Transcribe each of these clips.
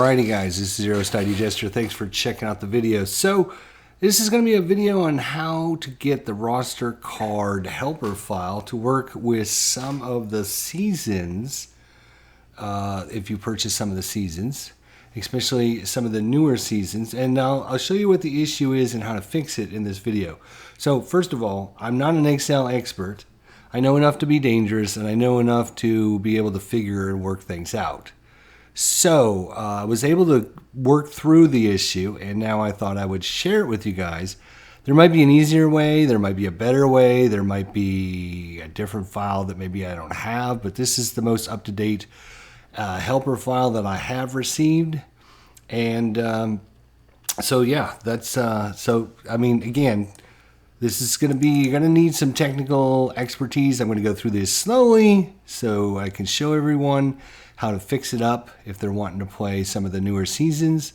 Alrighty guys, this is Zero Star Digester. Thanks for checking out the video. So this is going to be a video on how to get the Rostercard helper file to work with some of the seasons, if you purchase some of the seasons, especially some of the newer seasons. And I'll show you what the issue is and how to fix it in this video. So first of all, I'm not an Excel expert. I know enough to be dangerous, and I know enough to be able to figure and work things out. So I was able to work through the issue, and now I thought I would share it with you guys. There might be an easier way, there might be a better way, there might be a different file that maybe I don't have, but this is the most up-to-date helper file that I have received. And so yeah, that's so I mean, again, this is going to be, you're going to need some technical expertise. I'm going to go through this slowly so I can show everyone how to fix it up if they're wanting to play some of the newer seasons.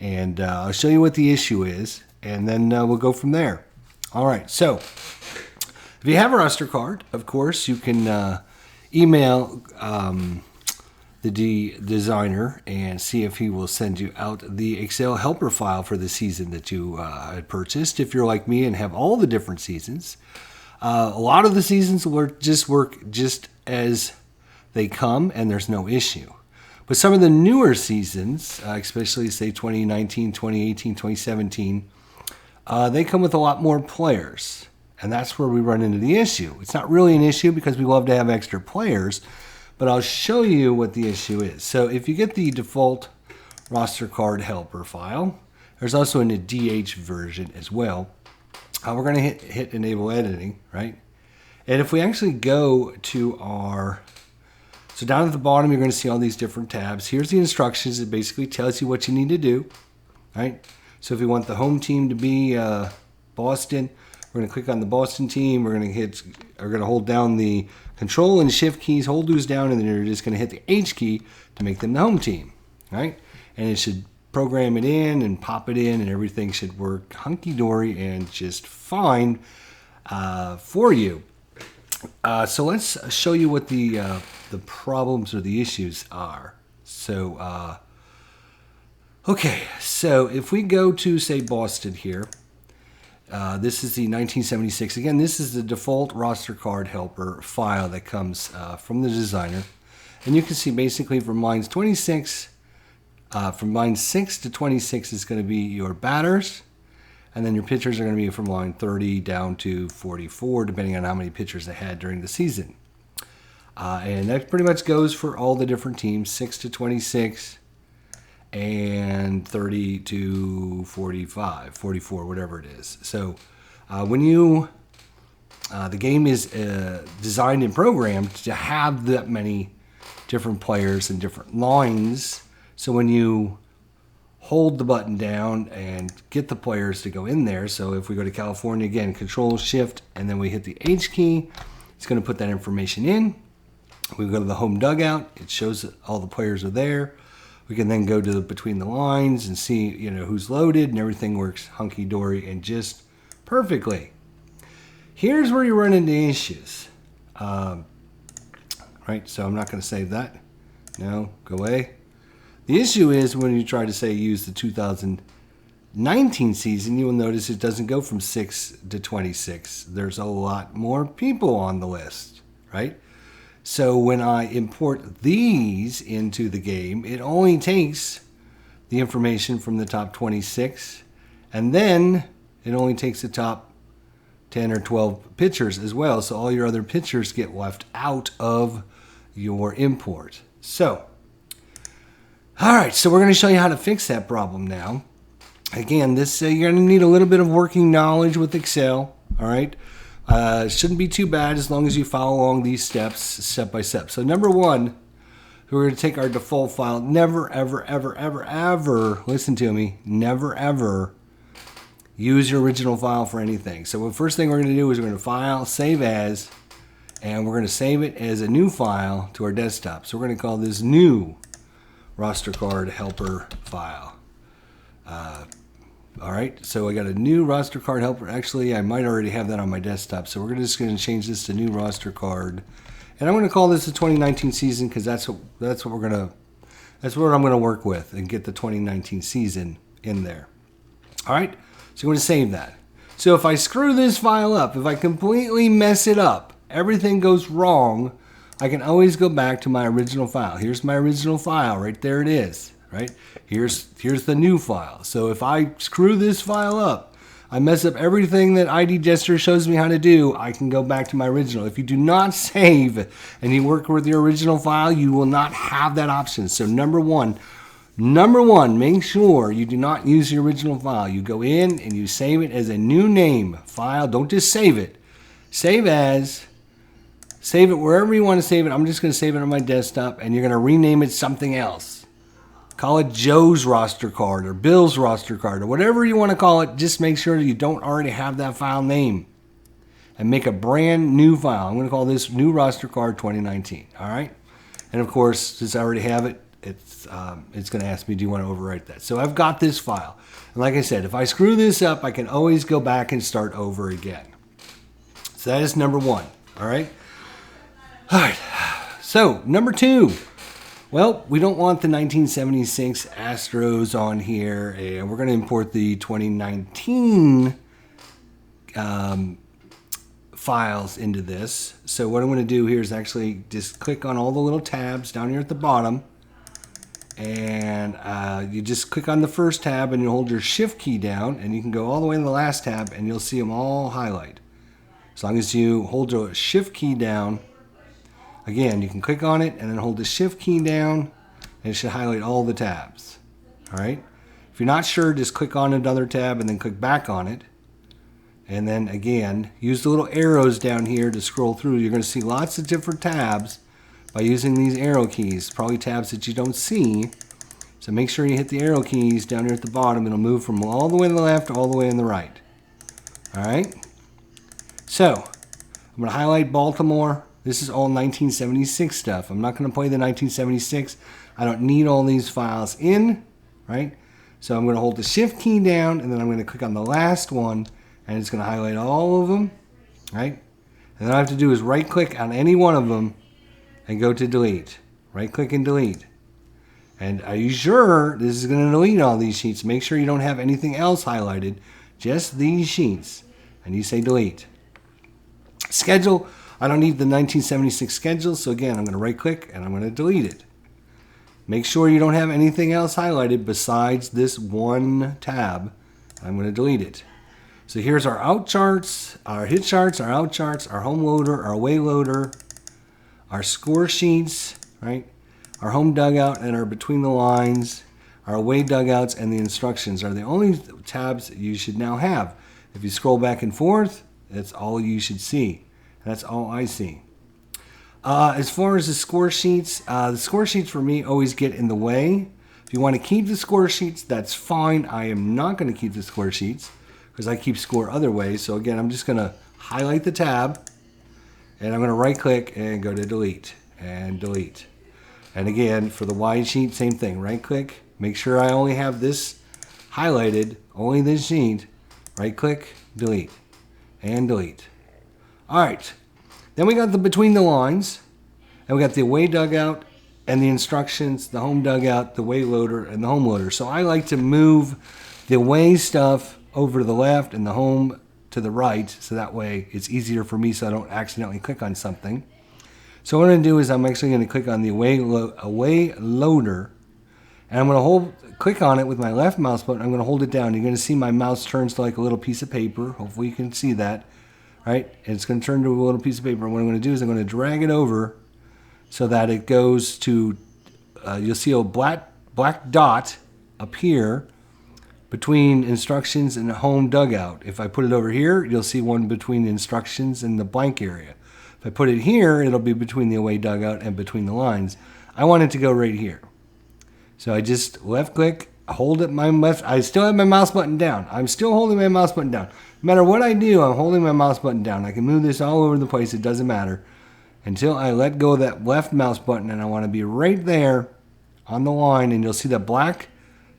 And I'll show you what the issue is, and then we'll go from there. All right, so if you have a Rostercard, of course, you can email the designer and see if he will send you out the Excel helper file for the season that you had purchased. If you're like me and have all the different seasons, a lot of the seasons will just work just as they come, and there's no issue. But some of the newer seasons, especially say 2019, 2018, 2017, they come with a lot more players, and that's where we run into the issue. It's not really an issue because we love to have extra players, but I'll show you what the issue is. So if you get the default Rostercard helper file, there's also a DH version as well. We're going to hit enable editing, right? And if we actually go to our, so down at the bottom, you're going to see all these different tabs. Here's the instructions. It basically tells you what you need to do, right? So if we want the home team to be Boston, we're going to click on the Boston team. We're going to hold down the Control and Shift keys, hold those down, and then you're just going to hit the H key to make them the home team, right? And it should program it in and pop it in, and everything should work hunky-dory and just fine for you. So let's show you what the problems or the issues are. So, okay, so if we go to, say, Boston here, this is the 1976. Again, this is the default Rostercard helper file that comes from the designer. And you can see basically from lines 26, from line 6 to 26 is going to be your batters. And then your pitchers are going to be from line 30 down to 44, depending on how many pitchers they had during the season. And that pretty much goes for all the different teams, 6 to 26 and 30 to 45, 44, whatever it is. So when you, the game is designed and programmed to have that many different players and different lines. So when you hold the button down and get the players to go in there. So if we go to California, again, Control, Shift, and then we hit the H key, it's going to put that information in. We go to the home dugout. It shows that all the players are there. We can then go to between the lines and see, who's loaded, and everything works hunky-dory and just perfectly. Here's where you run into issues. Right, so I'm not going to save that. No, go away. The issue is when you try to, say, use the 2019 season, you will notice it doesn't go from 6 to 26. There's a lot more people on the list, right? So when I import these into the game, it only takes the information from the top 26, and then it only takes the top 10 or 12 pitchers as well. So all your other pitchers get left out of your import. So, all right, so we're going to show you how to fix that problem now. Again, this you're going to need a little bit of working knowledge with Excel, all right? Shouldn't be too bad as long as you follow along these steps step by step. So number one, we're going to take our default file. Never, ever, ever, ever, ever, listen to me, never, ever use your original file for anything. So the first thing we're going to do is we're going to file, save as, and we're going to save it as a new file to our desktop. So we're going to call this new Rostercard helper file. All right, so I got a new Rostercard helper. Actually, I might already have that on my desktop. So we're just going to change this to new Rostercard, and I'm going to call this the 2019 season because that's what we're going to That's what I'm going to work with and get the 2019 season in there. All right, so I'm going to save that. So if I screw this file up, if I completely mess it up, everything goes wrong, I can always go back to my original file. Here's my original file, right there it is, right? Here's the new file. So if I screw this file up, I mess up everything that ID Gesture shows me how to do, I can go back to my original. If you do not save and you work with your original file, you will not have that option. So number one, make sure you do not use your original file. You go in and you save it as a new name file. Don't just save it. Save as, save it wherever you want to save it. I'm just going to save it on my desktop, and you're going to rename it something else. Call it Joe's Rostercard or Bill's Rostercard or whatever you want to call it. Just make sure that you don't already have that file name, and make a brand new file. I'm going to call this New Rostercard 2019. All right. And of course, since I already have it, it's going to ask me, do you want to overwrite that? So I've got this file. And like I said, if I screw this up, I can always go back and start over again. So that is number one. All right. All right. So number two. Well, we don't want the 1976 Astros on here, and we're going to import the 2019 files into this. So what I'm going to do here is actually just click on all the little tabs down here at the bottom, and you just click on the first tab and you hold your shift key down, and you can go all the way to the last tab and you'll see them all highlight. As long as you hold your shift key down, again, you can click on it and then hold the shift key down, and it should highlight all the tabs. All right. If you're not sure, just click on another tab and then click back on it. And then again, use the little arrows down here to scroll through. You're going to see lots of different tabs by using these arrow keys, probably tabs that you don't see. So make sure you hit the arrow keys down here at the bottom. It'll move from all the way to the left to all the way on the right. All right. So I'm going to highlight Baltimore. This is all 1976 stuff. I'm not going to play the 1976. I don't need all these files in, right? So I'm going to hold the shift key down, and then I'm going to click on the last one, and it's going to highlight all of them, right? And then all I have to do is right click on any one of them and go to delete. Right click and delete. And are you sure this is going to delete all these sheets? Make sure you don't have anything else highlighted, just these sheets. And you say delete. Schedule. I don't need the 1976 schedule, so again, I'm going to right click and I'm going to delete it. Make sure you don't have anything else highlighted besides this one tab. I'm going to delete it. So here's our out charts, our hit charts, our out charts, our home loader, our away loader, our score sheets, right? Our home dugout and our between the lines, our away dugouts, and the instructions are the only tabs that you should now have. If you scroll back and forth, that's all you should see. That's all I see. As far as the score sheets for me always get in the way. If you want to keep the score sheets, that's fine. I am not going to keep the score sheets because I keep score other ways. So again, I'm just going to highlight the tab, and I'm going to right click and go to delete and delete. And again, for the wide sheet, same thing. Right click, make sure I only have this highlighted, only this sheet. Right click, delete, and delete. All right, then we got the between the lines, and we got the away dugout and the instructions, the home dugout, the away loader, and the home loader. So I like to move the away stuff over to the left and the home to the right, so that way it's easier for me so I don't accidentally click on something. So what I'm going to do is I'm actually going to click on the away loader, and I'm going to click on it with my left mouse button. I'm going to hold it down. You're going to see my mouse turns to like a little piece of paper. Hopefully you can see that. Right, and it's going to turn to a little piece of paper. And what I'm going to do is I'm going to drag it over so that it goes to, you'll see a black dot appear between instructions and the home dugout. If I put it over here, you'll see one between the instructions and the blank area. If I put it here, it'll be between the away dugout and between the lines. I want it to go right here. So I just left click, hold it I still have my mouse button down. I'm still holding my mouse button down. No matter what I do, I'm holding my mouse button down. I can move this all over the place. It doesn't matter until I let go of that left mouse button, and I want to be right there on the line, and you'll see that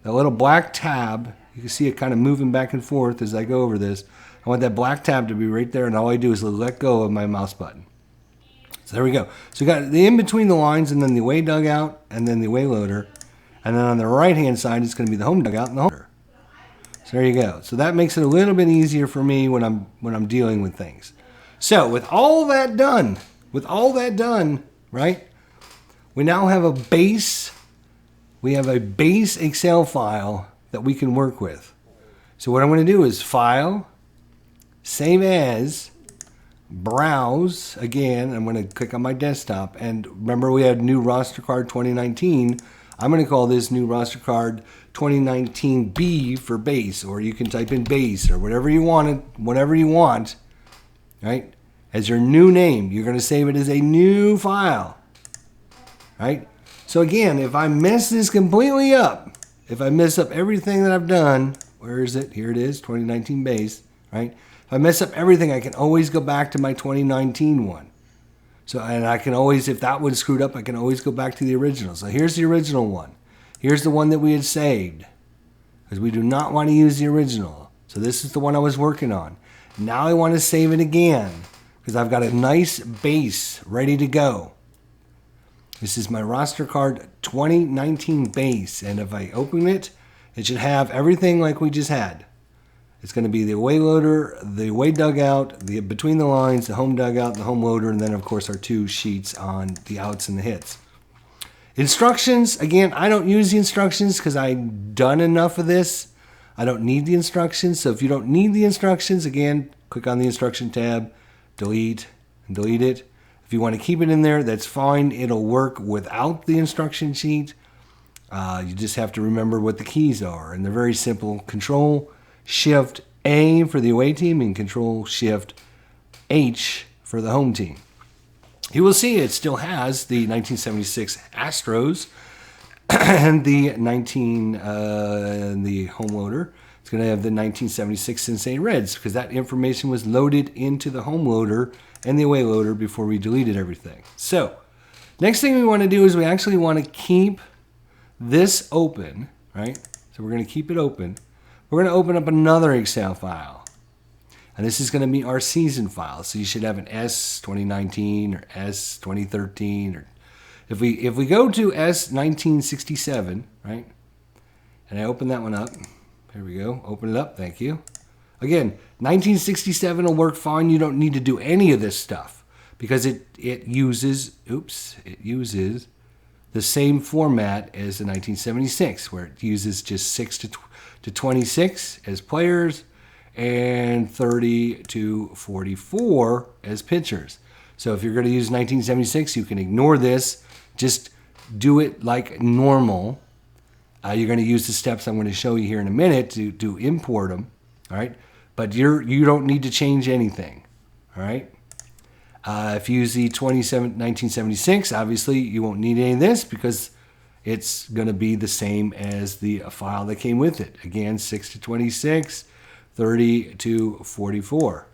little black tab. You can see it kind of moving back and forth as I go over this. I want that black tab to be right there, and all I do is let go of my mouse button. So there we go. So we got the in between the lines, and then the away dugout, and then the away loader. And then on the right-hand side, it's going to be the home dugout and the home. So there you go. So that makes it a little bit easier for me when I'm dealing with things. So with all that done, right? We now have a base. We have a base Excel file that we can work with. So what I'm going to do is File, Save As, Browse. Again, I'm going to click on my desktop. And remember, we had new Rostercard 2019. I'm going to call this new Rostercard 2019B for base, or you can type in base or whatever you want, right? As your new name, you're going to save it as a new file, right? So again, if I mess this completely up, if I mess up everything that I've done, where is it? Here it is, 2019 base, right? If I mess up everything, I can always go back to my 2019 one. So, and I can always, if that one screwed up, I can always go back to the original. So here's the original one. Here's the one that we had saved, because we do not want to use the original. So this is the one I was working on. Now I want to save it again, because I've got a nice base ready to go. This is my Rostercard 2019 base, and if I open it, it should have everything like we just had. It's going to be the away loader, the away dugout, the between the lines, the home dugout, the home loader, and then of course our two sheets on the outs and the hits. Instructions, again, I don't use the instructions because I've done enough of this. I don't need the instructions. So if you don't need the instructions, again, click on the instruction tab, delete, and delete it. If you want to keep it in there, that's fine. It'll work without the instruction sheet. You just have to remember what the keys are. And they're very simple. Control-Shift-A for the away team and Control-Shift-H for the home team. You will see it still has the 1976 Astros and the the home loader. It's going to have the 1976 Cincinnati Reds because that information was loaded into the home loader and the away loader before we deleted everything. So, next thing we want to do is we actually want to keep this open, right? So we're going to keep it open. We're going to open up another Excel file. And this is going to be our season file. So you should have an S 2019 or S 2013. Or if we go to S 1967, right? And I open that one up. Here we go. Open it up. Thank you. Again, 1967 will work fine. You don't need to do any of this stuff because it uses the same format as the 1976, where it uses just 6 to 26 as players and 30 to 44 as pitchers. So if you're going to use 1976, you can ignore this. Just do it like normal. You're going to use the steps I'm going to show you here in a minute to import them. All right, but you don't need to change anything. All right. If you use the 1976, obviously you won't need any of this because it's going to be the same as the file that came with it. Again, 6 to 26, 30 to 44.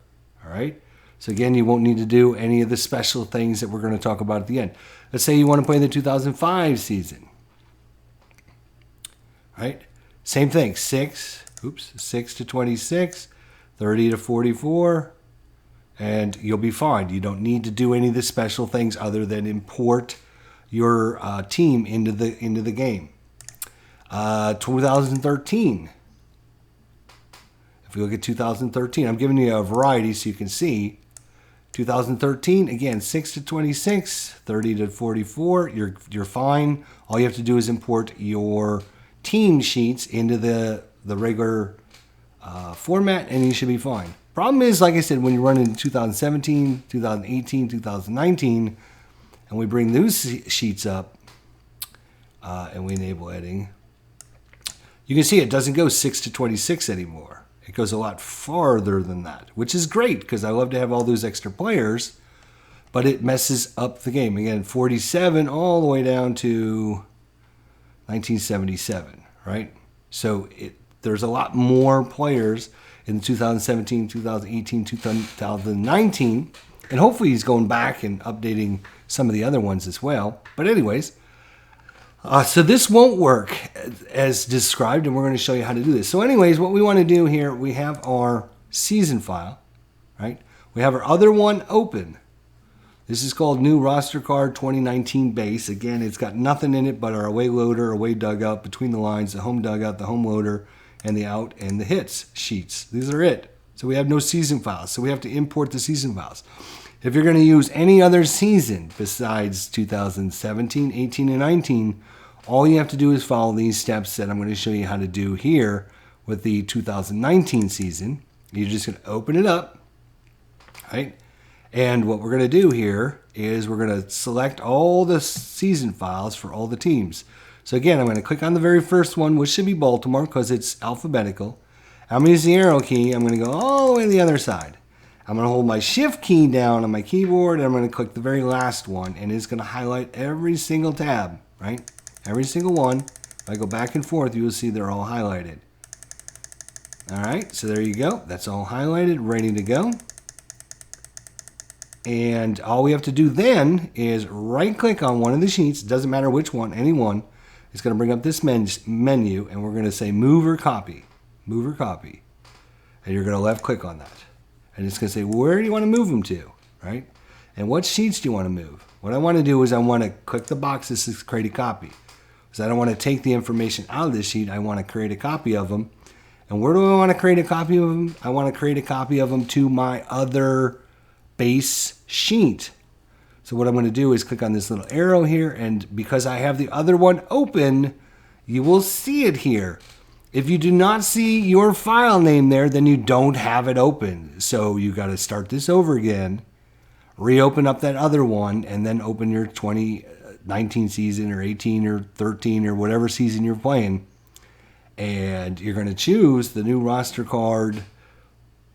All right. So again, you won't need to do any of the special things that we're going to talk about at the end. Let's say you want to play the 2005 season. All right. Same thing. 6 to 26, 30 to 44. And you'll be fine. You don't need to do any of the special things other than import your team into the game. 2013. If we look at 2013, I'm giving you a variety so you can see. 2013, again, 6 to 26, 30 to 44. You're fine. All you have to do is import your team sheets into the regular format, and you should be fine. Problem is, like I said, when you run into 2017, 2018, 2019, and we bring those sheets up and we enable editing, you can see it doesn't go 6 to 26 anymore. It goes a lot farther than that, which is great because I love to have all those extra players, but it messes up the game. Again, 47 all the way down to 1977, right? So there's a lot more players in 2017, 2018, 2019, and hopefully he's going back and updating some of the other ones as well. But anyways, so this won't work as described, and we're going to show you how to do this. So anyways, what we want to do here, we have our season file, right? We have our other one open. This is called New Rostercard 2019 Base. Again, it's got nothing in it but our away loader, away dugout, between the lines, the home dugout, the home loader, and the out and the hits sheets. These are it. So we have no season files. So we have to import the season files. If you're going to use any other season besides 2017, 18, and 19, all you have to do is follow these steps that I'm going to show you how to do here with the 2019 season. You're just going to open it up, right? And what we're going to do here is we're going to select all the season files for all the teams. So again, I'm going to click on the very first one, which should be Baltimore because it's alphabetical. I'm going to use the arrow key. I'm going to go all the way to the other side. I'm going to hold my shift key down on my keyboard and I'm going to click the very last one and it's going to highlight every single tab, right? Every single one. If I go back and forth, you will see they're all highlighted. All right, so there you go. That's all highlighted, ready to go. And all we have to do then is right-click on one of the sheets. It doesn't matter which one, any one. It's going to bring up this menu, and we're going to say Move or Copy. Move or Copy. And you're going to left-click on that. And it's going to say, where do you want to move them to, right? And what sheets do you want to move? What I want to do is I want to click the box that says Create a Copy. Because I don't want to take the information out of this sheet. I want to create a copy of them. And where do I want to create a copy of them? I want to create a copy of them to my other base sheet. So what I'm going to do is click on this little arrow here, and because I have the other one open, you will see it here. If you do not see your file name there, then you don't have it open. So you got to start this over again, reopen up that other one, and then open your 2019 season or 18 or 13 or whatever season you're playing. And you're going to choose the New Rostercard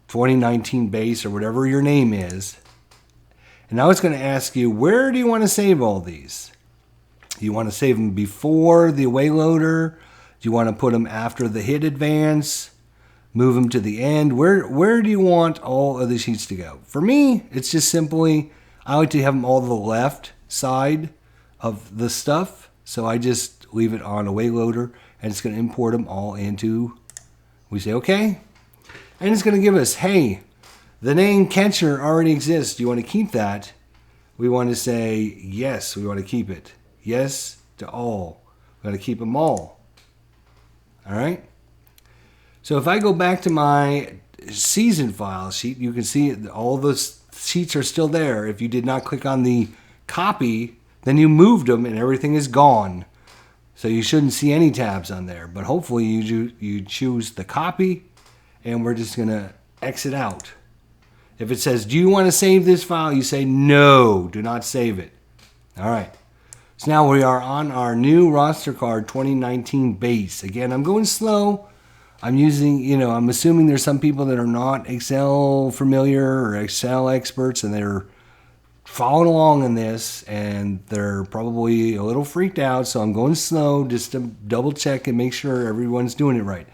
2019 base or whatever your name is. And now it's going to ask you, where do you want to save all these? Do you want to save them before the away loader? Do you want to put them after the hit advance? Move them to the end? Where do you want all of the sheets to go? For me, it's just simply, I like to have them all to the left side of the stuff. So I just leave it on away loader and it's going to import them all into, we say okay. And it's going to give us, hey, the name catcher already exists. Do you want to keep that? We want to say yes, we want to keep it. Yes to all. We want to keep them all. All right. So if I go back to my season file sheet, you can see all the sheets are still there. If you did not click on the copy, then you moved them and everything is gone. So you shouldn't see any tabs on there. But hopefully you choose the copy and we're just going to exit out. If it says, do you want to save this file? You say, no, do not save it. All right. So now we are on our new Rostercard 2019 base. Again, I'm going slow. I'm using, I'm assuming there's some people that are not Excel familiar or Excel experts and they're following along in this and they're probably a little freaked out. So I'm going slow just to double check and make sure everyone's doing it right.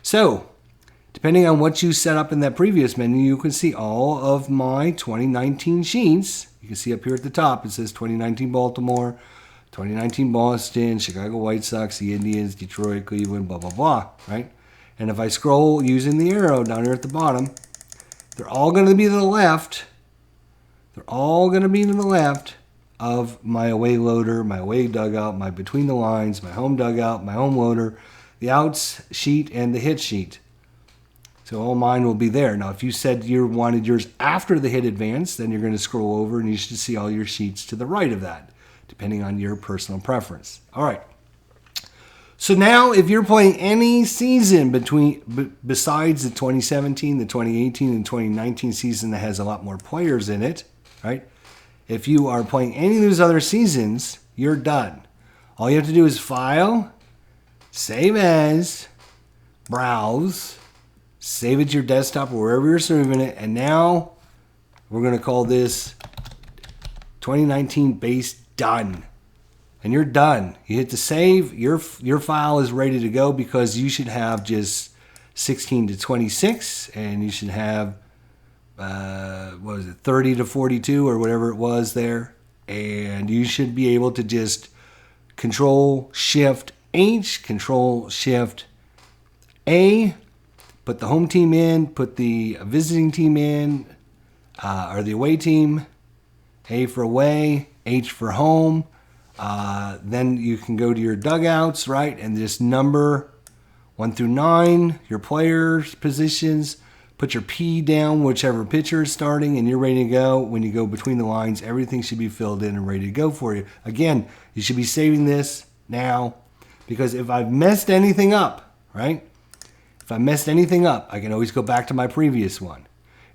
So depending on what you set up in that previous menu, you can see all of my 2019 sheets. You can see up here at the top, it says 2019 Baltimore, 2019 Boston, Chicago White Sox, the Indians, Detroit, Cleveland, blah, blah, blah, right? And if I scroll using the arrow down here at the bottom, they're all going to be to the left. They're all going to be to the left of my away loader, my away dugout, my between the lines, my home dugout, my home loader, the outs sheet, and the hit sheet. So all mine will be there. Now, if you said you wanted yours after the hit advance, then you're going to scroll over and you should see all your sheets to the right of that, depending on your personal preference. All right. So now, if you're playing any season besides the 2017, the 2018, and 2019 season that has a lot more players in it, right? If you are playing any of those other seasons, you're done. All you have to do is File, Save As, Browse, save it to your desktop or wherever you're saving it, and now we're going to call this 2019 base done. And you're done. You hit the save, your file is ready to go because you should have just 16 to 26 and you should have 30 to 42 or whatever it was there, and you should be able to just Control Shift H, Control Shift A, put the home team in, put the visiting team in, or the away team, A for away, H for home. Then you can go to your dugouts, right? And just number 1 through 9, your players' positions. Put your P down, whichever pitcher is starting, and you're ready to go. When you go between the lines, everything should be filled in and ready to go for you. Again, you should be saving this now, because if I've messed anything up, right? If I messed anything up, I can always go back to my previous one.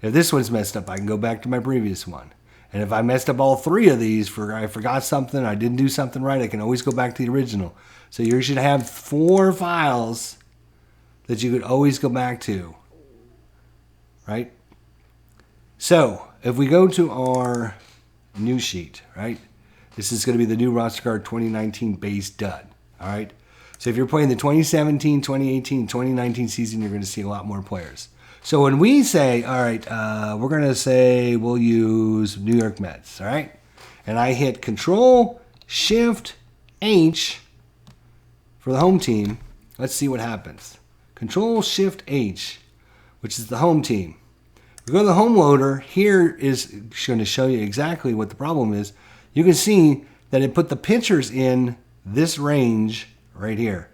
If this one's messed up, I can go back to my previous one. And if I messed up all 3 of these, I forgot something, I didn't do something right, I can always go back to the original. So you should have 4 files that you could always go back to. Right? So, if we go to our new sheet, right? This is going to be the new Rostercard 2019 base dud. All right? So, if you're playing the 2017, 2018, 2019 season, you're going to see a lot more players. So, when we say, all right, we're going to say we'll use New York Mets, all right? And I hit Control, Shift, H for the home team. Let's see what happens. Control, Shift, H, which is the home team. We go to the home loader. Here is going to show you exactly what the problem is. You can see that it put the pitchers in this range right here.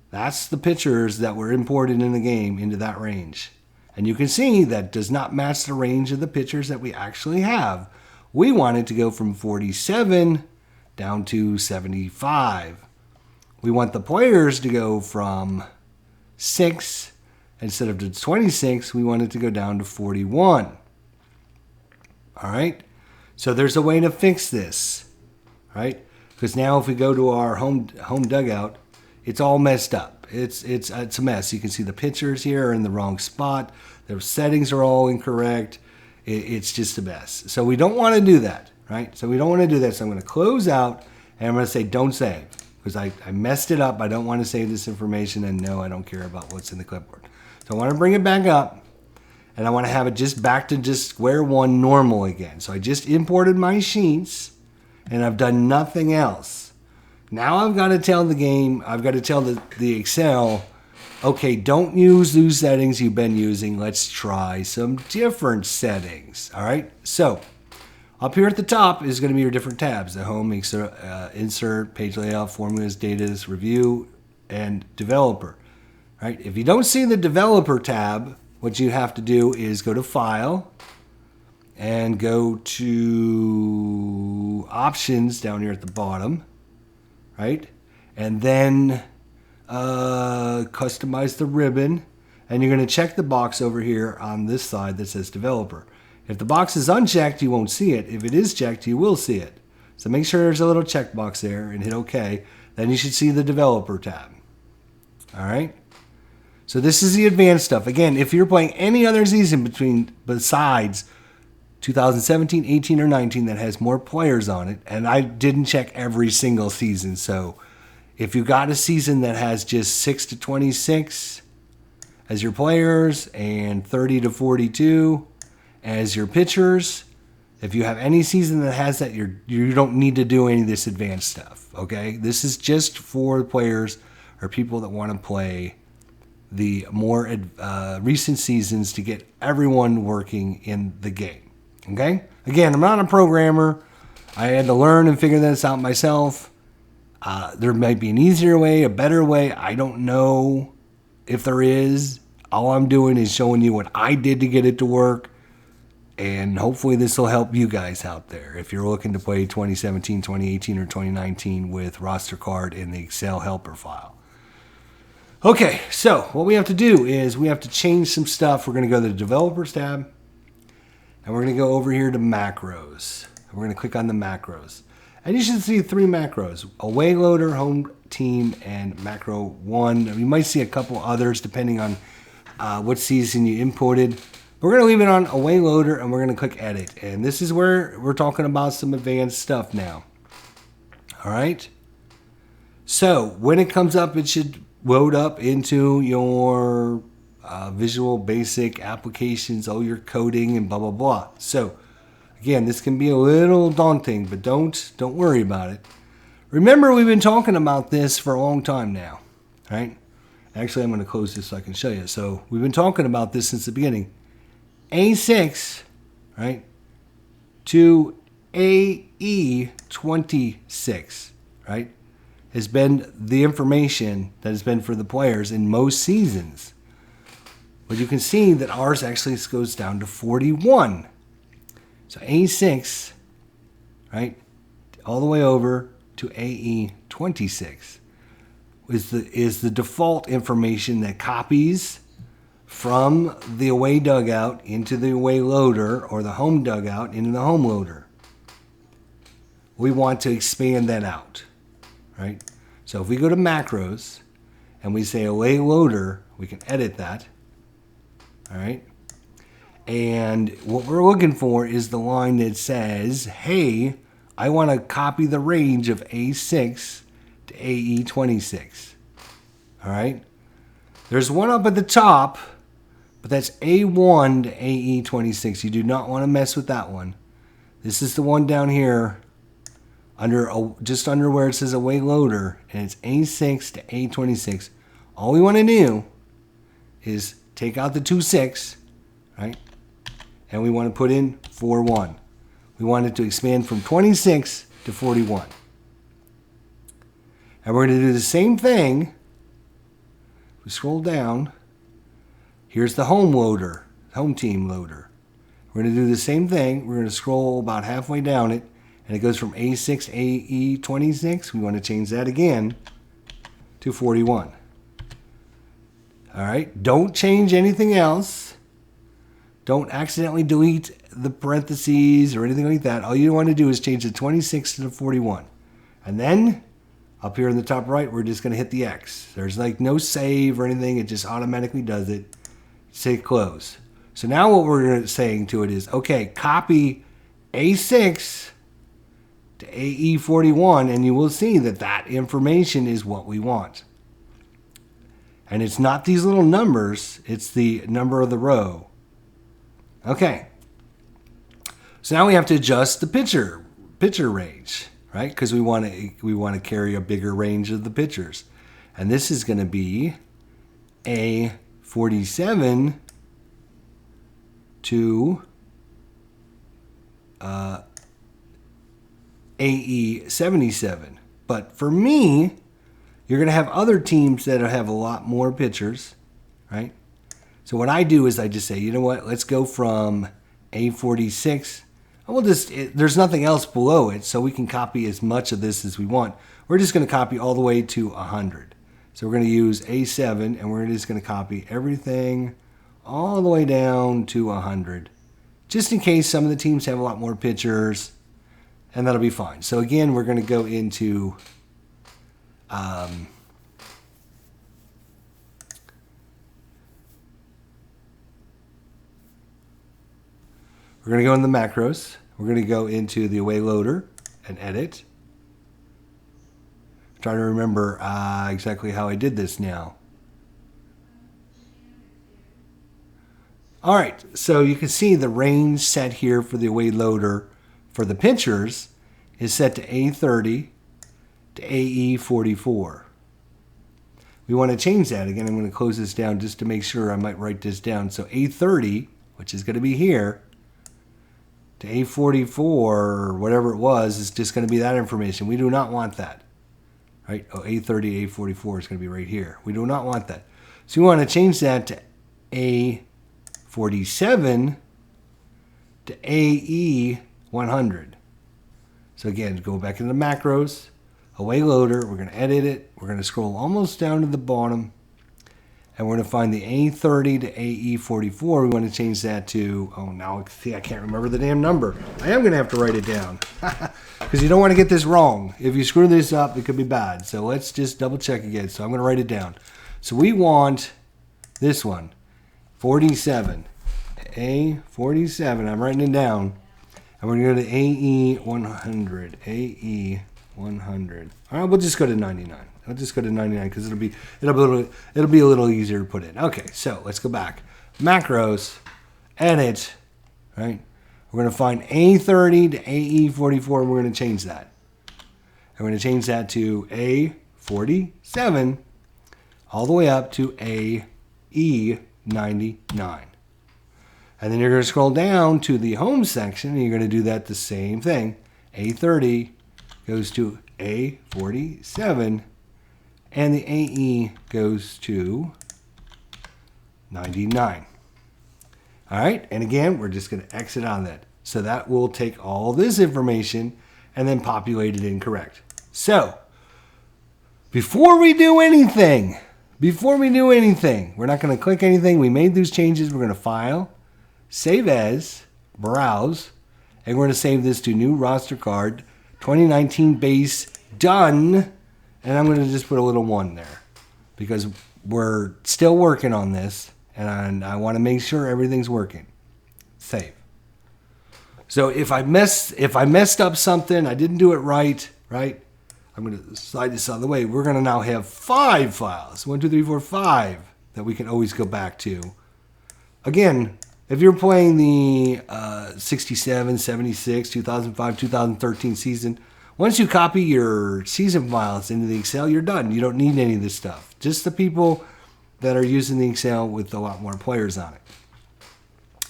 That's the pitchers that were imported in the game into that range. And you can see that does not match the range of the pitchers that we actually have. We want it to go from 47 down to 75. We want the players to go from 6 instead of to 26, we want it to go down to 41. All right? So there's a way to fix this, right? Because now if we go to our home dugout, it's all messed up. It's a mess. You can see the pitchers here are in the wrong spot. Their settings are all incorrect. It's just a mess. So we don't want to do that, right? So we don't want to do that. So I'm going to close out, and I'm going to say don't save. Because I messed it up. I don't want to save this information, and no, I don't care about what's in the clipboard. So I want to bring it back up, and I want to have it just back to just square one normal again. So I just imported my sheets, and I've done nothing else. Now I've got to tell the game, I've got to tell the Excel, okay, don't use those settings you've been using. Let's try some different settings. All right, so up here at the top is going to be your different tabs. The home, insert, page layout, formulas, data, review, and developer. Right? If you don't see the developer tab, what you have to do is go to File and go to Options down here at the bottom, right? And then customize the ribbon, and you're going to check the box over here on this side that says Developer. If the box is unchecked, you won't see it. If it is checked, you will see it. So make sure there's a little checkbox there and hit OK. Then you should see the Developer tab. All right? So this is the advanced stuff. Again, if you're playing any other season besides 2017, 18, or 19 that has more players on it, and I didn't check every single season, so if you got a season that has just 6 to 26 as your players and 30 to 42 as your pitchers, if you have any season that has that, you don't need to do any of this advanced stuff, okay? This is just for players or people that want to play the more recent seasons to get everyone working in the game, okay? Again, I'm not a programmer. I had to learn and figure this out myself. There might be an easier way, a better way. I don't know if there is. All I'm doing is showing you what I did to get it to work. And hopefully this will help you guys out there if you're looking to play 2017, 2018, or 2019 with Rostercard in the Excel helper file. Okay, so what we have to do is we have to change some stuff. We're going to go to the Developers tab, and we're going to go over here to Macros. We're going to click on the Macros. And you should see 3 macros: Away Loader, Home Team, and Macro 1. You might see a couple others depending on what season you imported. We're going to leave it on Away Loader, and we're going to click Edit. And this is where we're talking about some advanced stuff now. All right? So when it comes up, it should load up into your Visual Basic applications, all your coding, and blah, blah, blah. So again, this can be a little daunting, but don't worry about it. Remember, we've been talking about this for a long time now, right? Actually, I'm going to close this so I can show you. So we've been talking about this since the beginning. A6, right, to AE26, right, has been the information that has been for the players in most seasons. But you can see that ours actually goes down to 41. So A6, right, all the way over to AE26 is the default information that copies from the away dugout into the away loader or the home dugout into the home loader. We want to expand that out, right? So if we go to macros and we say away loader, we can edit that, all right? And what we're looking for is the line that says, hey, I want to copy the range of A6 to AE26. All right? There's one up at the top, but that's A1 to AE26. You do not want to mess with that one. This is the one down here, just under where it says away loader, and it's A6 to A26. All we want to do is take out the 26, right? And we want to put in 41. We want it to expand from 26 to 41. And we're going to do the same thing. We scroll down. Here's the home loader, home team loader. We're going to do the same thing. We're going to scroll about halfway down it, and it goes from A6 to AE26. We want to change that again to 41. All right, don't change anything else. Don't accidentally delete the parentheses or anything like that. All you want to do is change the 26 to the 41. And then up here in the top right, we're just going to hit the X. There's like no save or anything. It just automatically does it. Say close. So now what we're saying to it is, okay, copy A6 to AE41, and you will see that that information is what we want. And it's not these little numbers. It's the number of the row. Okay. So now we have to adjust the pitcher range, right? Because we want to carry a bigger range of the pitchers. And this is going to be A47 to AE77. But for me, you're going to have other teams that have a lot more pitchers, right? So what I do is I just say, you know what? Let's go from A46. There's nothing else below it, so we can copy as much of this as we want. We're just going to copy all the way to 100. So we're going to use A7, and we're just going to copy everything all the way down to 100. Just in case some of the teams have a lot more pitchers, and that'll be fine. So again, we're going to go into we're going to go in the macros. We're going to go into the away loader and edit. I'm trying to remember exactly how I did this now. All right, so you can see the range set here for the away loader for the pitchers is set to A30 to AE44. We want to change that. Again, I'm going to close this down just to make sure. I might write this down. So A30, which is going to be here, to A44 or whatever it was, is just going to be that information. We do not want that. Right? Oh, A30, A44 is going to be right here. We do not want that. So we want to change that to A47 to AE100. So again, go back into the macros, away loader, we're going to edit it, we're going to scroll almost down to the bottom, and we're going to find the A30 to AE44. We want to change that to, oh, now see, I can't remember the damn number. I am going to have to write it down, because you don't want to get this wrong. If you screw this up, it could be bad. So let's just double check again. So I'm going to write it down. So we want this one, 47, A47, I'm writing it down. And we're going to go to AE100. AE100. All right, we'll just go to 99. I'll just go to 99 because it'll be a little easier to put in. Okay, so let's go back. Macros, edit, right? We're going to find A30 to AE44, and we're going to change that. And we're going to change that to A47 all the way up to AE99. And then you're going to scroll down to the home section, and you're going to do that the same thing. A30 goes to A47, and the AE goes to 99. All right, and again, we're just going to exit on that. So that will take all this information and then populate it incorrect. So before we do anything, we're not going to click anything. We made those changes. We're going to file, save as, browse, and we're going to save this to new roster card, 2019 base, done. And I'm going to just put a little 1 there because we're still working on this and I want to make sure everything's working. Save. So if I messed up something, I didn't do it right, I'm going to slide this out of the way. We're going to now have 5 files, 1, 2, 3, 4, 5, that we can always go back to. Again, if you're playing the 67, 76, 2005, 2013 season, once you copy your season files into the Excel, you're done. You don't need any of this stuff. Just the people that are using the Excel with a lot more players on it.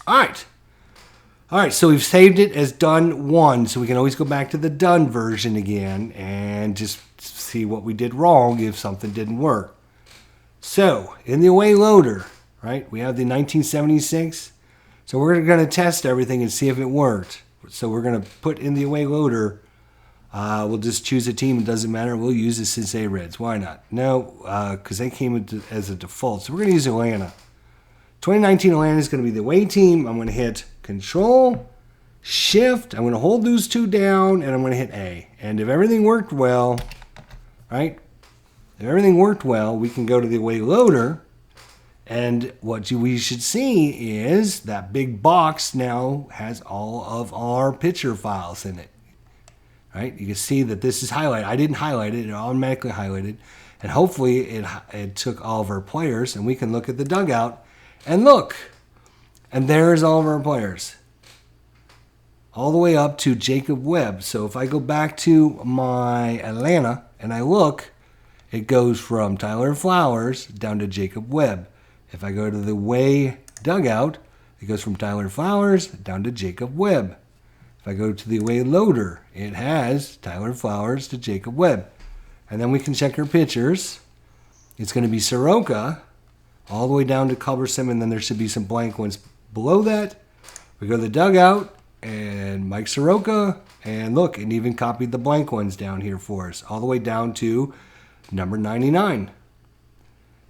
All right, so we've saved it as done 1, so we can always go back to the done version again and just see what we did wrong if something didn't work. So in the away loader, right, we have the 1976. So we're going to test everything and see if it worked. So we're going to put in the away loader. We'll just choose a team. It doesn't matter. We'll use the Cincinnati Reds. Why not? No, because they came as a default. So we're going to use Atlanta. 2019 Atlanta is going to be the away team. I'm going to hit Control, Shift. I'm going to hold those 2 down, and I'm going to hit A. And if everything worked well, right? If everything worked well, we can go to the away loader. And what we should see is that big box now has all of our pitcher files in it. Right? You can see that this is highlighted. I didn't highlight it. It automatically highlighted. And hopefully it took all of our players, and we can look at the dugout and look. And there's all of our players. All the way up to Jacob Webb. So if I go back to my Atlanta and I look, it goes from Tyler Flowers down to Jacob Webb. If I go to the away dugout, it goes from Tyler Flowers down to Jacob Webb. If I go to the away loader, it has Tyler Flowers to Jacob Webb. And then we can check our pitchers. It's going to be Soroka all the way down to Culberson, and then there should be some blank ones below that. We go to the dugout, and Mike Soroka, and look, it even copied the blank ones down here for us, all the way down to number 99.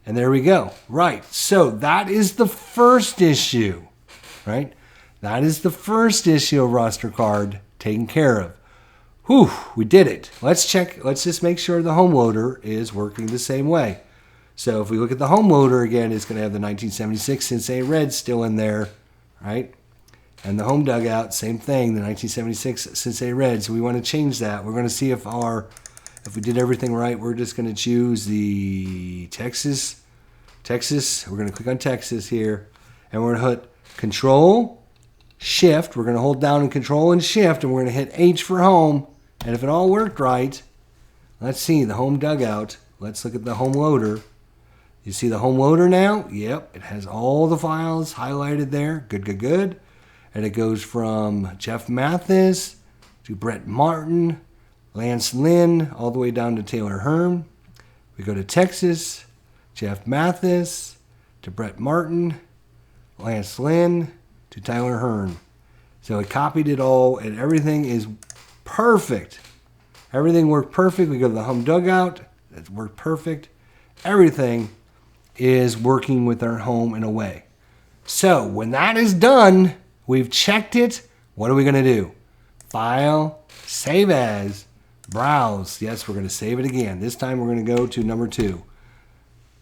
And there we go. Right, so that is the first issue, right? That is the first issue of Rostercard taken care of. Whew, we did it. Let's check. Let's just make sure the home loader is working the same way. So if we look at the home loader again, it's going to have the 1976 Cincinnati Reds still in there, right? And the home dugout, same thing, the 1976 Cincinnati Reds. We want to change that. We're going to see if we did everything right. We're just going to choose the Texas. We're going to click on Texas here, and we're going to hit Control, Shift. We're going to hold down and Control and Shift, and we're going to hit H for home. And if it all worked right, let's see the home dugout. Let's look at the home loader. You see the home loader now? Yep, it has all the files highlighted there. Good. And it goes from Jeff Mathis to Brett Martin, Lance Lynn, all the way down to Taylor Hearn. We go to Texas, Jeff Mathis to Brett Martin, Lance Lynn to Tyler Hearn. So it copied it all, and everything is perfect. Everything worked perfect. We go to the home dugout. It worked perfect. Everything is working with our home and away. So when that is done, we've checked it. What are we going to do? File, save as, browse. Yes, we're going to save it again. This time we're going to go to number 2.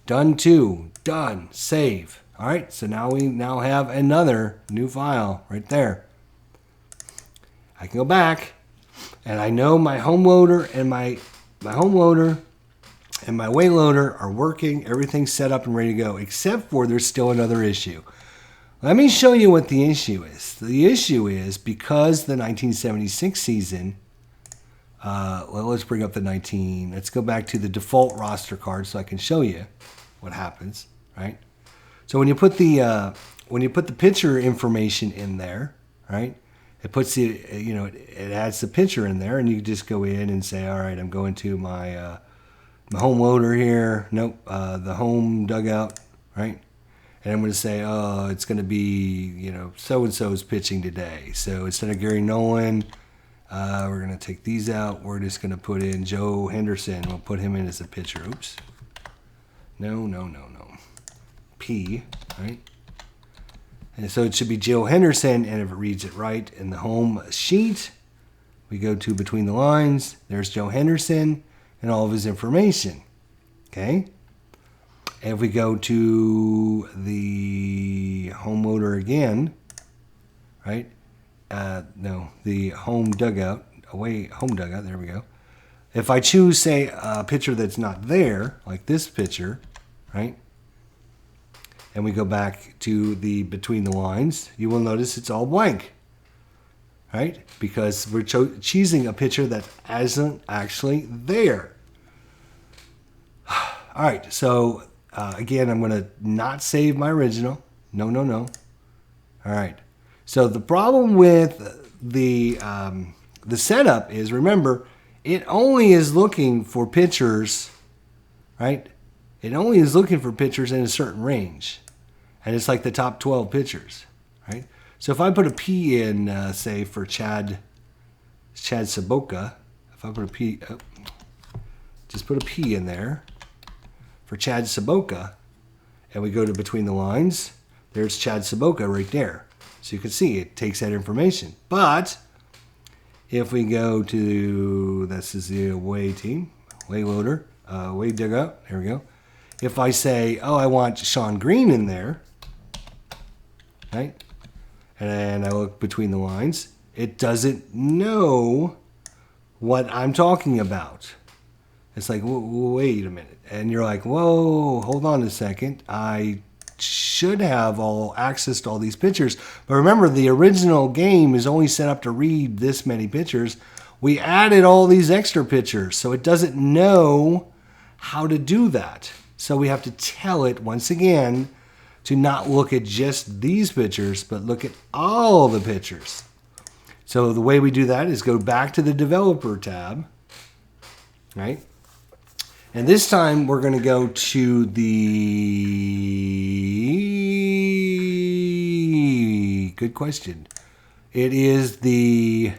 Done 2. Done. Save. All right, so now we have another new file right there. I can go back, and I know my home loader and my home loader and my way loader are working. Everything's set up and ready to go, except for there's still another issue. Let me show you what the issue is. The issue is because the 1976 season, let's bring up the 19. Let's go back to the default roster card so I can show you what happens, right? So when you put the pitcher information in there, right, it puts the, it adds the pitcher in there, and you just go in and say, all right, I'm going to my home loader here. Nope, the home dugout, right? And I'm going to say, oh, it's going to be, so-and-so's pitching today. So instead of Gary Nolan, we're going to take these out. We're just going to put in Joe Henderson. We'll put him in as a pitcher. Oops. No. P, right? And so it should be Joe Henderson, and if it reads it right in the home sheet, we go to between the lines. There's Joe Henderson and all of his information. Okay? And if we go to the home loader again, right? No, the home dugout, home dugout, there we go. If I choose, say, a pitcher that's not there, like this pitcher, right? And we go back to the between the lines, you will notice it's all blank, right? Because we're choosing a pitcher that isn't actually there. All right, so again, I'm going to not save my original. No. All right. So the problem with the setup is, remember, it only is looking for pitchers, right? It only is looking for pitchers in a certain range. And it's like the top 12 pitchers, right? So if I put a P in, say, for Chad Saboka, if I put a P, just put a P in there for Chad Saboka, and we go to between the lines, there's Chad Saboka right there. So you can see it takes that information. But if we go to, this is the away team, away loader, away dugout, there we go. If I say, oh, I want Sean Green in there, right? And I look between the lines, it doesn't know what I'm talking about. It's like, wait a minute. And you're like, whoa, hold on a second. I should have all access to all these pictures. But remember, the original game is only set up to read this many pictures. We added all these extra pictures, so it doesn't know how to do that. So we have to tell it, once again, to not look at just these pictures, but look at all the pictures. So the way we do that is go back to the Developer tab, right? And this time we're going to go to the, good question. It is the,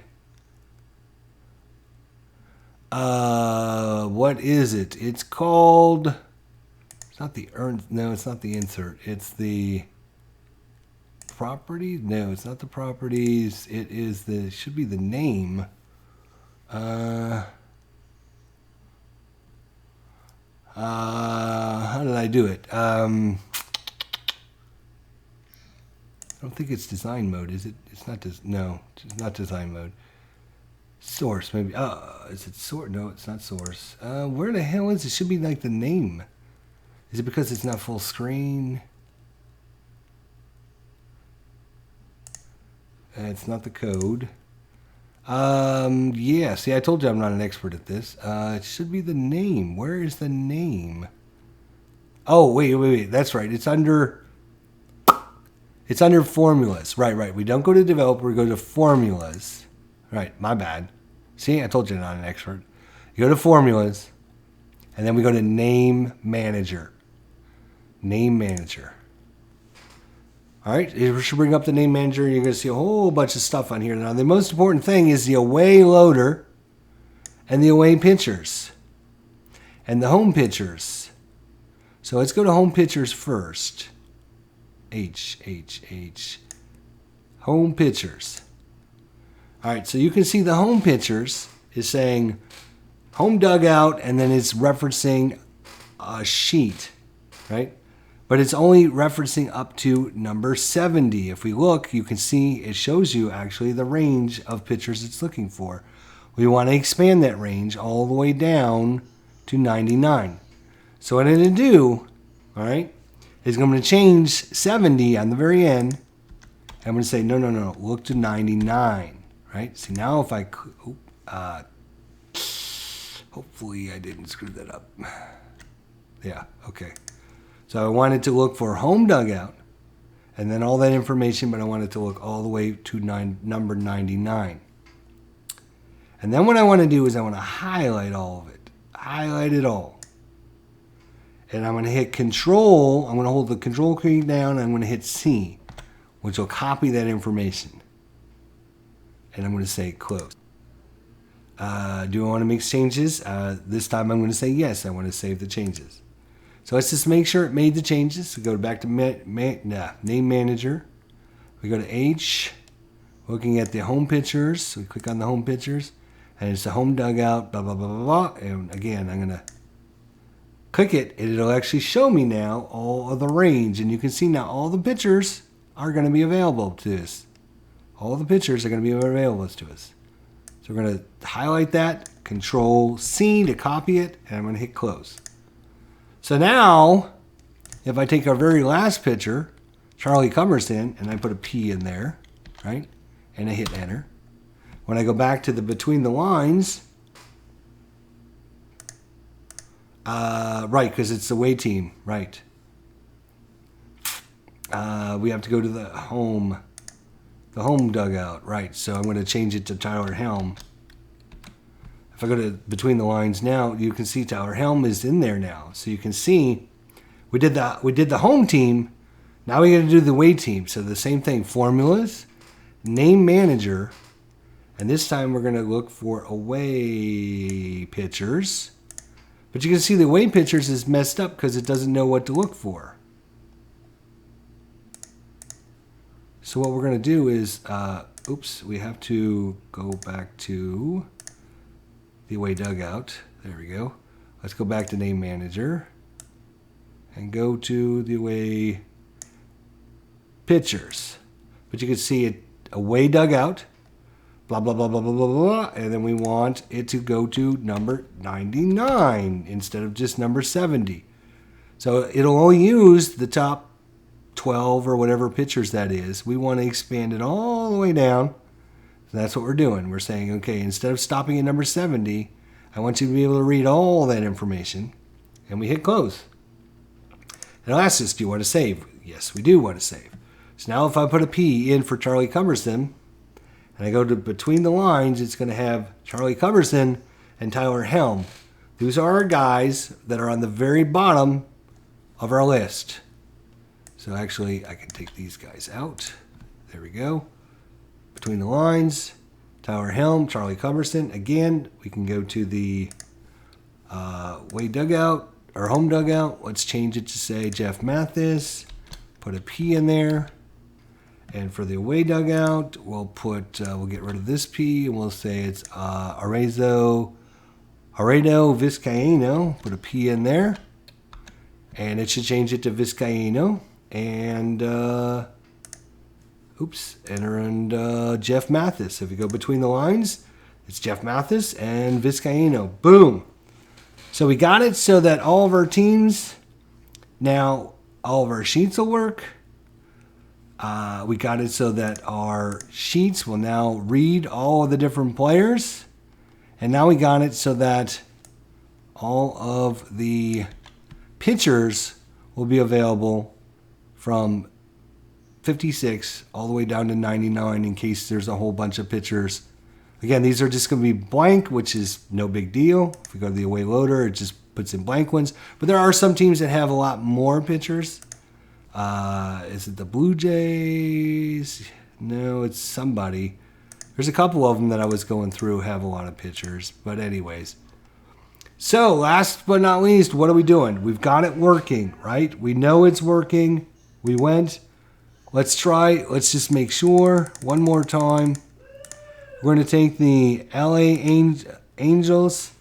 what is it? It's called, it's not the it's not the insert. It's the property. No, it's not the properties. It is the, should be the name. How did I do it? I don't think it's design mode, is it? It's not no, it's not design mode. Source, maybe. Is it source? No, it's not source. Where the hell is it? It should be like the name. Is it because it's not full screen? It's not the code. Yeah, see, I told you I'm not an expert at this. It should be the name. Where is the name? Oh, wait. That's right. It's under formulas. Right. We don't go to developer, we go to formulas. Right, my bad. See, I told you I'm not an expert. You go to formulas, and then we go to name manager. Name manager. All right, you should bring up the name manager, and you're going to see a whole bunch of stuff on here. Now, the most important thing is the away loader and the away pitchers and the home pitchers. So let's go to home pitchers first. H. Home pitchers. All right, so you can see the home pitchers is saying home dugout, and then it's referencing a sheet, right? But it's only referencing up to number 70. If we look, you can see it shows you actually the range of pitchers it's looking for. We want to expand that range all the way down to 99. So what I'm going to do, all right, is I'm going to change 70 on the very end. I'm going to say, no, look to 99, right? See, now if I, hopefully I didn't screw that up. Yeah, okay. So I wanted to look for home dugout, and then all that information, but I want it to look all the way to number 99. And then what I want to do is I want to highlight all of it. Highlight it all. And I'm going to hit Control. I'm going to hold the Control key down, and I'm going to hit C, which will copy that information. And I'm going to say Close. Do I want to make changes? This time I'm going to say yes. I want to save the changes. So let's just make sure it made the changes. So go back to Name Manager. We go to H, looking at the home pictures. So we click on the home pictures, and it's the home dugout, blah, blah, blah, blah, blah. And again, I'm going to click it, and it'll actually show me now all of the range. And you can see now all the pictures are going to be available to us. All the pictures are going to be available to us. So we're going to highlight that, Control C to copy it, and I'm going to hit Close. So now, if I take our very last picture, Charlie Cumberston, and I put a P in there, right? And I hit Enter. When I go back to the Between the Lines, right, because it's the away team, right. We have to go to the home dugout, right. So I'm going to change it to Tyler Helm. If I go to Between the Lines now, you can see Tyler Helm is in there now. So you can see we did the home team. Now we got to do the away team. So the same thing, formulas, Name Manager, and this time we're going to look for away pictures. But you can see the away pictures is messed up because it doesn't know what to look for. So what we're going to do is, we have to go back to the away dugout. There we go. Let's go back to Name Manager and go to the away pictures. But you can see it, away dugout, blah, blah, blah, blah, blah, blah, blah, and then we want it to go to number 99 instead of just number 70. So it'll only use the top 12 or whatever pictures that is. We want to expand it all the way down. So that's what we're doing. We're saying, okay, instead of stopping at number 70, I want you to be able to read all that information. And we hit Close. It'll ask us, do you want to save? Yes, we do want to save. So now if I put a P in for Charlie Cumberston, and I go to Between the Lines, it's going to have Charlie Cumberston and Tyler Helm. Those are our guys that are on the very bottom of our list. So actually, I can take these guys out. There we go. Between the Lines, Tyler Helm, Charlie Cumberston. Again, we can go to the away dugout, or home dugout. Let's change it to say Jeff Mathis. Put a P in there. And for the away dugout, we'll get rid of this P, and we'll say it's Aredo Vizcaino. Put a P in there. And it should change it to Vizcaino. And, enter in Jeff Mathis. If you go Between the Lines, it's Jeff Mathis and Vizcaino. Boom. So we got it so that all of our teams, now all of our sheets will work. We got it so that our sheets will now read all of the different players. And now we got it so that all of the pitchers will be available from 56 all the way down to 99 in case there's a whole bunch of pitchers. Again, these are just going to be blank, which is no big deal. If we go to the away loader, it just puts in blank ones. But there are some teams that have a lot more pitchers. Is it the Blue Jays? No, it's somebody. There's a couple of them that I was going through have a lot of pitchers. But anyways. So last but not least, what are we doing? We've got it working, right? We know it's working. We went. Let's try. Let's just make sure. One more time. We're going to take the LA Angels.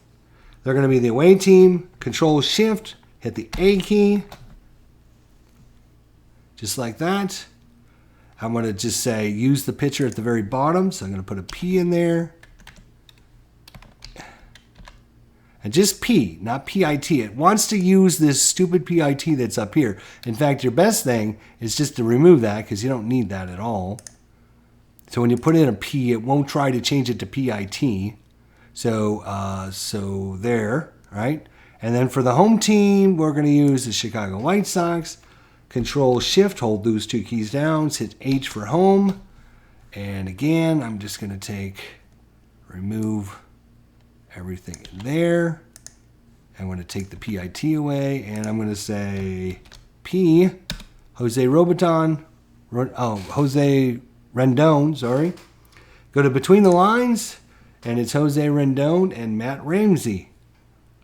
They're going to be the away team. Control Shift. Hit the A key. Just like that. I'm going to just say use the pitcher at the very bottom. So I'm going to put a P in there. And just P, not PIT. It wants to use this stupid PIT that's up here. In fact, your best thing is just to remove that because you don't need that at all. So when you put in a P, it won't try to change it to PIT. So there, right? And then for the home team, we're going to use the Chicago White Sox. Control Shift, hold those two keys down, hit H for home. And again, I'm just going to remove everything in there. I'm going to take the PIT away, and I'm going to say P, Jose Rendon, sorry. Go to between the lines, and it's Jose Rendon and Matt Ramsey.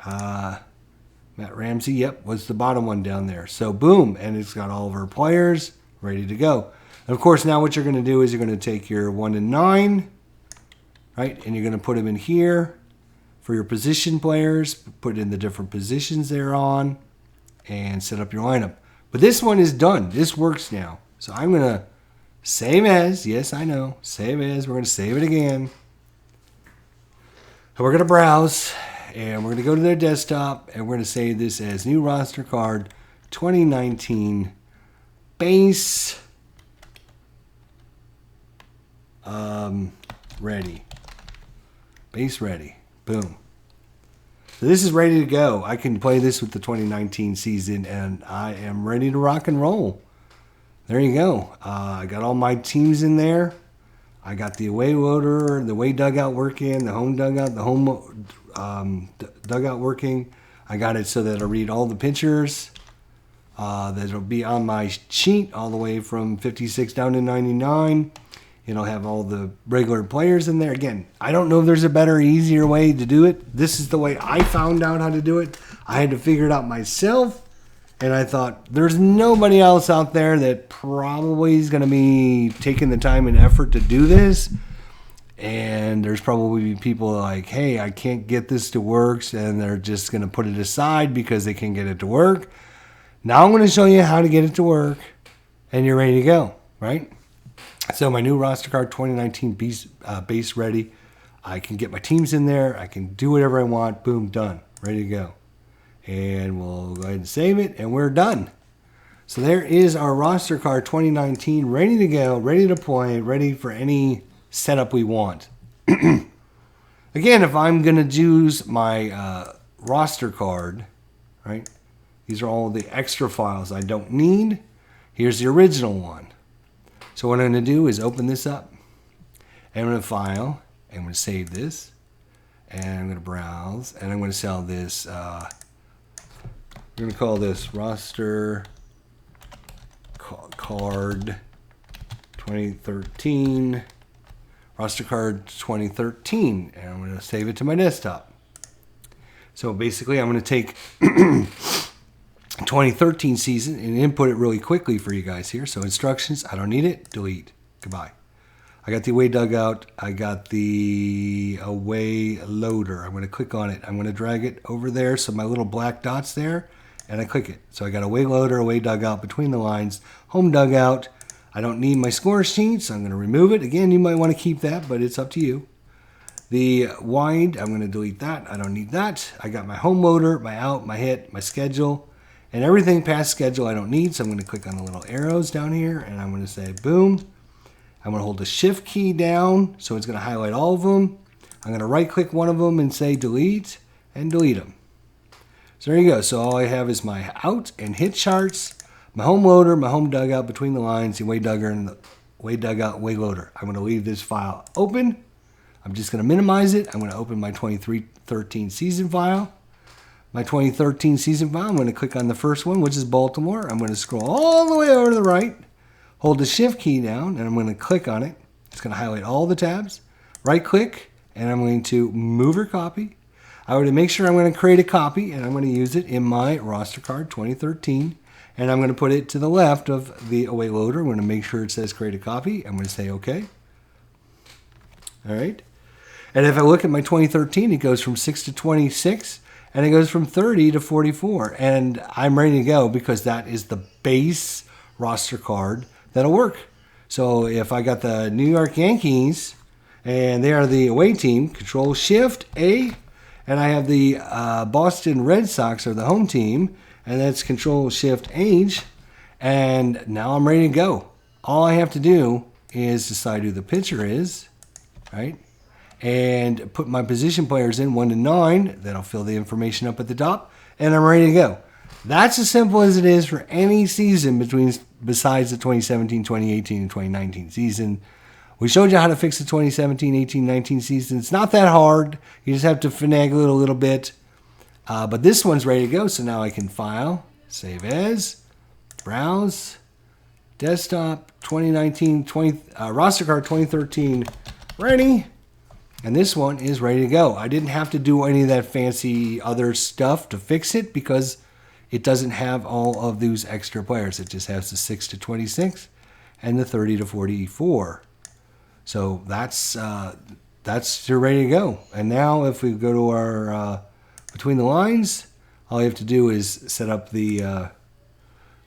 Matt Ramsey, yep, was the bottom one down there. So boom, and it's got all of our players ready to go. And of course, now what you're going to do is you're going to take your 1 to 9, right, and you're going to put them in here for your position players, put in the different positions they're on, and set up your lineup. But this one is done. This works now. So I'm going to save as. Yes, I know. Save as. We're going to save it again. And we're going to browse. And we're going to go to their desktop. And we're going to save this as new roster card 2019 base. Ready. Base ready. Boom. So this is ready to go. I can play this with the 2019 season, and I am ready to rock and roll. There you go. I got all my teams in there. I got the away loader, the away dugout working, the home dugout, the home dugout working. I got it so that it'll read all the pictures. That'll be on my sheet all the way from 56 down to 99. It'll have all the regular players in there. Again, I don't know if there's a better, easier way to do it. This is the way I found out how to do it. I had to figure it out myself. And I thought, there's nobody else out there that probably is going to be taking the time and effort to do this. And there's probably people like, hey, I can't get this to work. And they're just going to put it aside because they can't get it to work. Now I'm going to show you how to get it to work. And you're ready to go, right? So my new roster card 2019 base ready. I can get my teams in there. I can do whatever I want. Boom, done. Ready to go. And we'll go ahead and save it, and we're done. So there is our roster card 2019 ready to go, ready to play, ready for any setup we want. Again, if I'm going to use my roster card, right? These are all the extra files I don't need. Here's the original one. So what I'm going to do is open this up. And I'm going to file. I'm going to save this. And I'm going to browse. And I'm going to sell this. We're going to call this roster card 2013. Roster card 2013. And I'm going to save it to my desktop. So basically I'm going to take 2013 season and input it really quickly for you guys here. So instructions, I don't need it, delete, goodbye. I got the away dugout, I got the away loader. I'm going to click on it. I'm going to drag it over there, so my little black dot's there, and I click it. So I got away loader, away dugout, between the lines, home dugout. I don't need my score sheet, so I'm going to remove it. Again, you might want to keep that, but it's up to you. The wide, I'm going to delete that. I don't need that. I got my home loader, my out, my hit, my schedule. And everything past schedule I don't need, so I'm going to click on the little arrows down here, and I'm going to say boom. I'm going to hold the shift key down, so it's going to highlight all of them. I'm going to right click one of them and say delete, and delete them. So there you go. So all I have is my out and hit charts, my home loader, my home dugout, between the lines, the away dugout, and the away dugout, away loader. I'm going to leave this file open. I'm just going to minimize it. I'm going to open my 2013 season file. My 2013 season file, I'm going to click on the first one, which is Baltimore. I'm going to scroll all the way over to the right, hold the shift key down, and I'm going to click on it. It's going to highlight all the tabs. Right click, and I'm going to move or copy. I want to make sure I'm going to create a copy, and I'm going to use it in my roster card 2013. And I'm going to put it to the left of the away loader. I'm going to make sure it says create a copy. I'm going to say OK. All right. And if I look at my 2013, it goes from 6 to 26. And it goes from 30 to 44. And I'm ready to go because that is the base roster card that'll work. So if I got the New York Yankees, and they are the away team, Control Shift A, and I have the Boston Red Sox are the home team, and that's Control Shift H, and now I'm ready to go. All I have to do is decide who the pitcher is, right? And put my position players in 1 to 9. That'll fill the information up at the top, and I'm ready to go. That's as simple as it is for any season besides the 2017, 2018, and 2019 season. We showed you how to fix the 2017, 18, 19 season. It's not that hard. You just have to finagle it a little bit. But this one's ready to go, so now I can file, save as, browse, desktop, 2019, Rostercard 2013, ready. And this one is ready to go. I didn't have to do any of that fancy other stuff to fix it because it doesn't have all of those extra players. It just has the 6 to 26 and the 30 to 44. So that's you're ready to go. And now if we go to our between the lines, all you have to do is set up the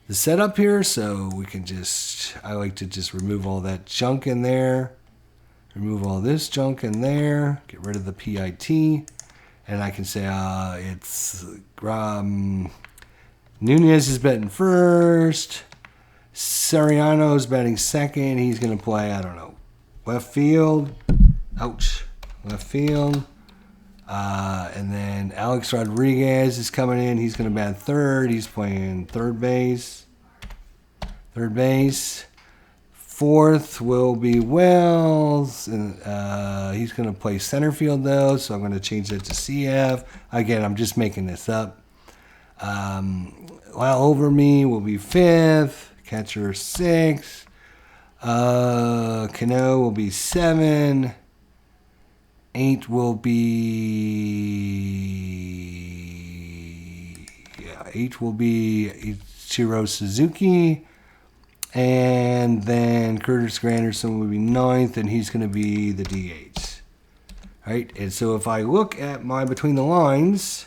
setup here. So we can I like to just remove all that junk in there. Remove all this junk in there. Get rid of the PIT. And I can say it's Nunez is betting first. Soriano is batting second. He's going to play, I don't know, left field. Ouch. Left field. And then Alex Rodriguez is coming in. He's going to bat third. He's playing third base. Third base. Fourth will be Wells. And, he's going to play center field, though, so I'm going to change that to CF. Again, I'm just making this up. Lyle Over Me will be fifth. Catcher 6. Cano will be 7. 8 will be 8 will be Ichiro Suzuki. And then Curtis Granderson will be 9th, and he's going to be the DH. Right? And so if I look at my between the lines,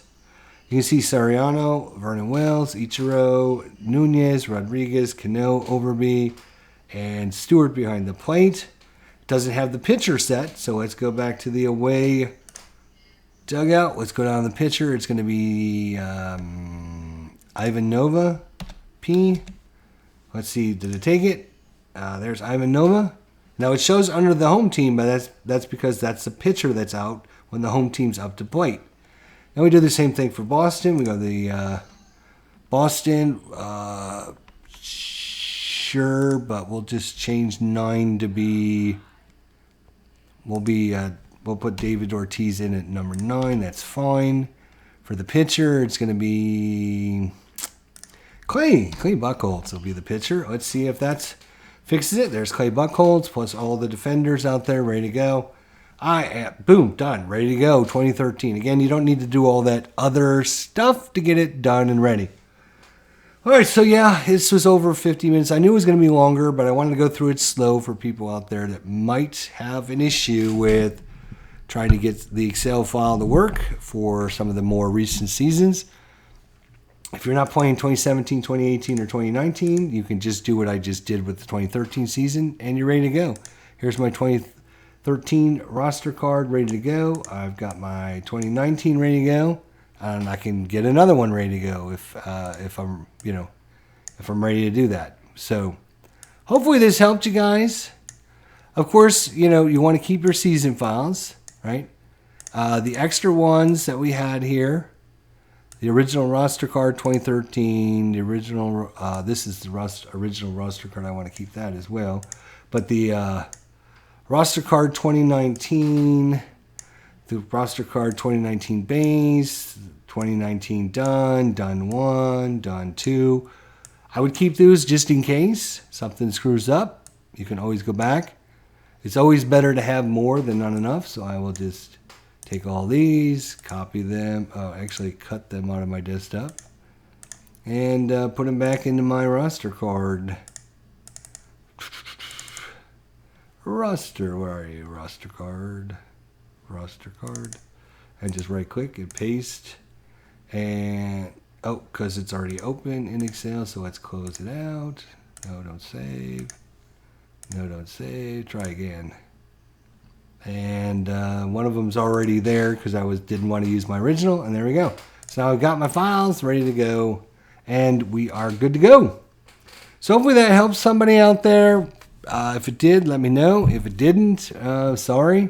you can see Soriano, Vernon Wells, Ichiro, Nunez, Rodriguez, Cano, Overby, and Stewart behind the plate. It doesn't have the pitcher set, so let's go back to the away dugout. Let's go down to the pitcher. It's going to be Ivan Nova, P. Let's see, did it take it? There's Ivan Nova. Now it shows under the home team, but that's because that's the pitcher that's out when the home team's up to plate. Now we do the same thing for Boston. We go to the Boston. Sure, but we'll just change 9 to be. We'll put David Ortiz in at number 9. That's fine. For the pitcher, it's going to be Clay Buchholz will be the pitcher. Let's see if that fixes it. There's Clay Buchholz plus all the defenders out there ready to go. Boom, done, ready to go, 2013. Again, you don't need to do all that other stuff to get it done and ready. All right, so yeah, this was over 50 minutes. I knew it was going to be longer, but I wanted to go through it slow for people out there that might have an issue with trying to get the Excel file to work for some of the more recent seasons. If you're not playing 2017, 2018, or 2019, you can just do what I just did with the 2013 season, and you're ready to go. Here's my 2013 roster card ready to go. I've got my 2019 ready to go, and I can get another one ready to go if I'm ready to do that. So hopefully this helped you guys. Of course, you want to keep your season files, right? The extra ones that we had here. The original roster card 2013, the original, this is the original roster card. I want to keep that as well. But the roster card 2019, the roster card 2019 base, 2019 done 1, done 2. I would keep those just in case something screws up. You can always go back. It's always better to have more than not enough, so I will just take all these, copy them, actually cut them out of my desktop, and put them back into my roster card. Roster, where are you? Roster card. And just right click and paste. And, because it's already open in Excel, so let's close it out. No, don't save. No, don't save. Try again. And one of them's already there because I didn't want to use my original, and there we go. So now I've got my files ready to go, and we are good to go. So hopefully that helps somebody out there. If it did, let me know. If it didn't, sorry.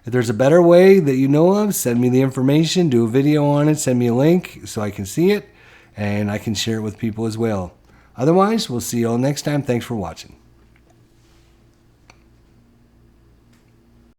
If there's a better way that you know of, send me the information, do a video on it, send me a link so I can see it. and I can share it with people as well. Otherwise, we'll see you all next time. Thanks for watching.